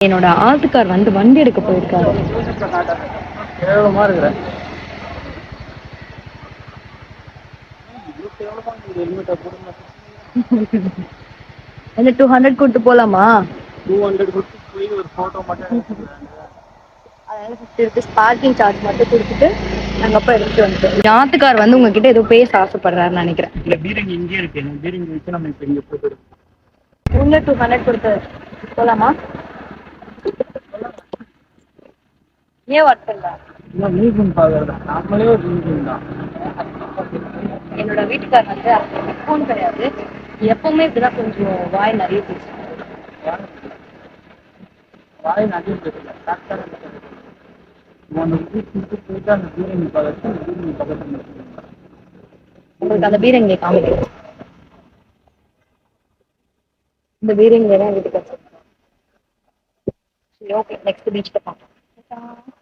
என்னோட ஆத்துக்கார் வந்து வண்டி எடுக்க போயிருக்காரு. கேவலமா இருக்கிற என்ன 200 கூட்டு போலாமா? 200 கொடுத்து போய் ஒரு போட்டோ மட்டும் அதாவது 50 ருபீஸ் பார்க்கிங் சார்ஜ் மட்டும் கொடுத்துட்டு நாங்கள் அப்போ எடுத்துட்டு வந்துட்டோம். என் ஆத்துக்கார் வந்து உங்ககிட்ட ஏதோ பேச ஆசைப்படுறாருன்னு நினைக்கிறேன். இல்லை பீரங்கி இங்கே இருக்கு. பீரங்கி வச்சு நம்ம இப்போ இங்கே போட்டு உள்ள 200 கொடுத்து போலாமா? ஏன் வரல? மியூசியம் பார்க்கறதா நம்மளே ஒரு மியூசியம் தான். என்னோட வீட்டுக்கார் வந்து ஃபோன் கிடையாது, எப்பவுமே இப்படிதான் கொஞ்சம் வாய் நிறைய பேசுவாங்க. வாய் நிறைய பேசல கரெக்டாக அந்த போயிட்டு அந்த பீரங்கி பார்க்கறது அந்த பீரங்கி பக்கத்தில் உங்களுக்கு அந்த பீரங்கியை காமிக்கிறேன். இந்த பீரங்கியை தான் வீட்டுக்கார். சரி, ஓகே, நெக்ஸ்ட் பீச்சுக்கு பார்க்கலாம்.